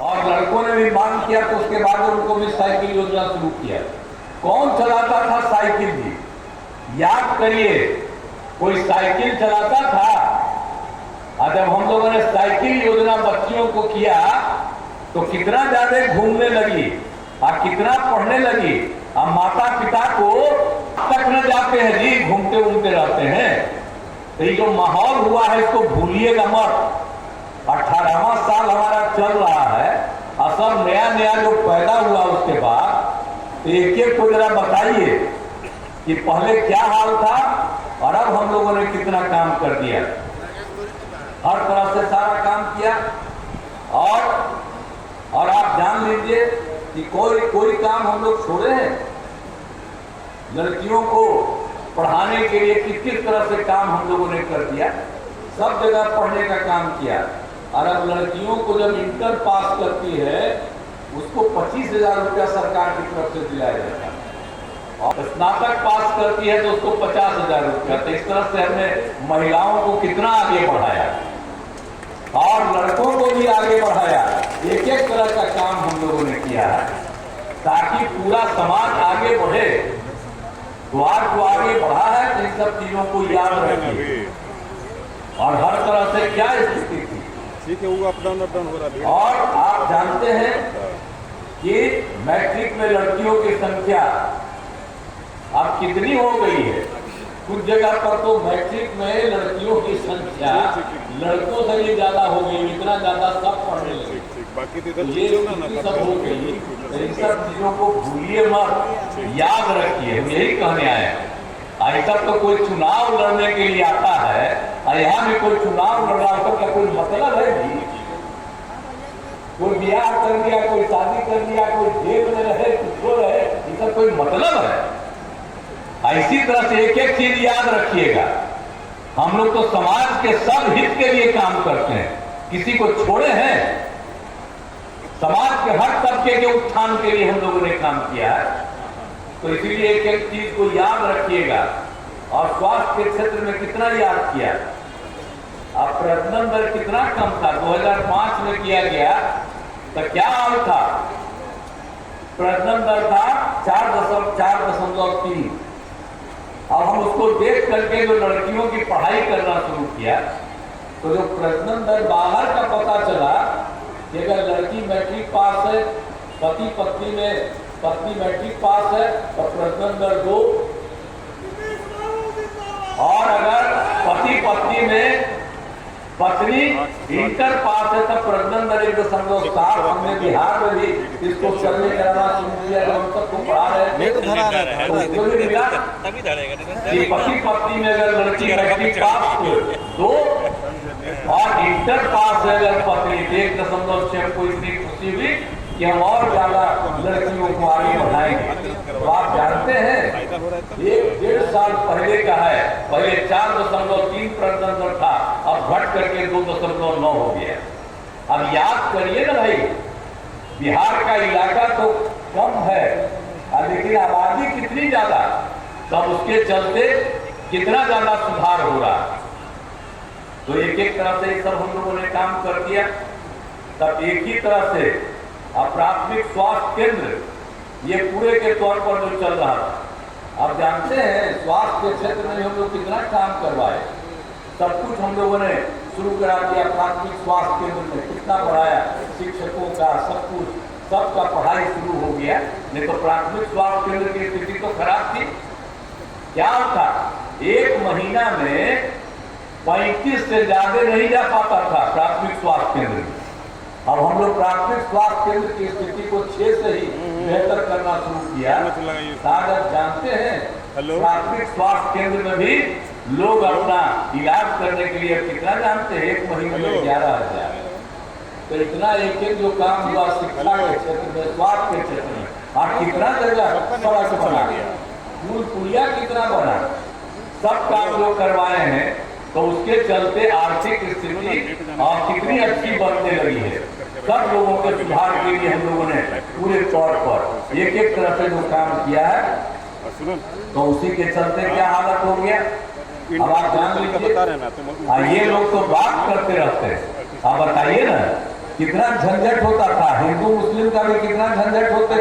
और लड़कों ने भी मांग किया तो उसके बाद उनको भी साइकिल योजना शुरू किया। कौन चलाता था साइकिल भी? याद करिए, कोई साइकिल चलाता था? और जब हम लोगों ने साइकिल योजना बच्चियों को किया तो कितना ज्यादा घूमने लगी और कितना पढ़ने लगी। अब माता पिता को तक न जाते हैं जी, घूमते घूमते रहते हैं। तो ये जो माहौल हुआ है इसको भूलिएगा मत। 18वां साल हमारा चल रहा है और सब नया नया जो पैदा हुआ उसके बाद एक एक को जरा बताइए कि पहले क्या हाल था और अब हम लोगों ने कितना काम कर दिया। हर तरह से सारा काम किया और आप जान लीजिए कि कोई काम हम लोग छोड़े हैं। लड़कियों को पढ़ाने के लिए किस तरह से काम हम लोगों ने कर दिया, सब जगह पढ़ने का काम किया। और अब लड़कियों को जब इंटर पास करती है उसको 25,000 रुपया सरकार की तरफ से दिलाया जाता है, और स्नातक पास करती है तो उसको 50,000 रुपया। तो इस तरह से हमने महिलाओं को कितना आगे बढ़ाया और लड़कों को भी आगे बढ़ाया। एक एक तरह का काम हम लोगों ने किया है ताकि पूरा समाज आगे बढ़े। द्वार को आगे बढ़ा है तो इन सब चीजों को याद रखिए। और हर तरह से क्या स्थिति थी, ठीक है, वो अप डाउन हो रहा है। और आप जानते हैं कि मैट्रिक में लड़कियों की संख्या अब कितनी हो गई है। कुछ जगह पर तो मैट्रिक में लड़कियों की संख्या लड़कों से भी ज्यादा हो गई, इतना ज्यादा सब पढ़ने लगे। बाकी ये सब हो गई। इन सब चीजों को भूलिए मत, याद रखिए। हम यही कहने आए हैं। आज तक तो कोई चुनाव लड़ने के लिए आता है और यहाँ भी कोई चुनाव लड़ रहा हो, क्या कोई मतलब है जी? कोई ब्याह कर लिया, कोई शादी कर लिया, कोई जेल में रहे, कुछ रहे, इसका कोई मतलब है? इसी तरह से एक एक चीज याद रखिएगा। हम लोग तो समाज के सब हित के लिए काम करते हैं, किसी को छोड़े हैं? समाज के हर तबके के उत्थान के लिए हम लोगों ने काम किया है। तो इसीलिए एक एक चीज को याद रखिएगा। और स्वास्थ्य के क्षेत्र में कितना याद किया। अब प्रजनन दर कितना कम था, 2005 में किया गया तो क्या हाल था? प्रजनन दर था 4.3। अब हम उसको देख करके जो लड़कियों की पढ़ाई करना शुरू किया तो जो प्रजनन दर बाहर का पता चला कि अगर लड़की मैट्रिक पास है, पत्नी मैट्रिक पास है तो प्रजनन दर 2, और अगर पति पत्नी में पत्नी इंटर पास है तो प्रजनन दर 1.7। हमने बिहार में भी इसको सर्वे कराना शुरू किया, हम सबको पढ़ा रहे हैं। तो भी मिला कि पति पत्नी में अगर लड़की मैट्रिक पास हो 2 और इंटर पास है अगर पत्नी 1.6, को इतनी खुशी हुई कि हम और ज्यादा लड़कियों को आगे बढ़ाएंगे। तो आप जानते हैं 1-1.5 साल पहले का है, पहले 4.3 प्रजनन दर था, अब घट करके 2.9 हो गया। अब याद करिए ना भाई, बिहार का इलाका तो कम है लेकिन आबादी कितनी ज्यादा, तब उसके चलते कितना ज्यादा सुधार हो रहा। तो एक एक तरह से सब हम लोगों ने काम कर दिया। तब एक ही तरह से प्राथमिक स्वास्थ्य केंद्र ये पूरे के तौर पर जो चल रहा था। आप जानते हैं स्वास्थ्य के क्षेत्र में हम लोग कितना काम करवाए, सब कुछ हम लोगों ने शुरू करा दिया। प्राथमिक स्वास्थ्य केंद्र में कितना बढ़ाया, शिक्षकों का सब कुछ, सबका पढ़ाई शुरू हो गया। नहीं तो प्राथमिक स्वास्थ्य केंद्र की स्थिति तो खराब थी। क्या था, 1 महीना में 35 से ज्यादा नहीं जा पाता था प्राथमिक स्वास्थ्य केंद्र में। अब हम लोग प्राथमिक स्वास्थ्य केंद्र की स्थिति को 6 से ही बेहतर करना शुरू किया। आप जानते हैं प्राथमिक स्वास्थ्य केंद्र में भी लोग अपना इलाज करने के लिए कितना जानते हैं, 1 महीने में 11,000। तो इतना एक एक जो काम हुआ शिक्षा के क्षेत्र में, स्वास्थ्य के क्षेत्र में, और कितना जगह सड़क बना, पुल पुलिया कितना बना, सब काम जो करवाए हैं। तो उसके चलते आर्थिक स्थिति और कितनी अच्छी बनने लगी है। सब लोगों के सुधार के लिए हम लोगों ने पूरे तौर पर एक एक तरह से जो काम किया है, तो उसी के चलते क्या हालत हो गया। अब आप जान लीजिए, ये लोग तो बात करते रहते हैं, आप बताइए ना कितना झंझट होता था। का भी कितना झंझट होते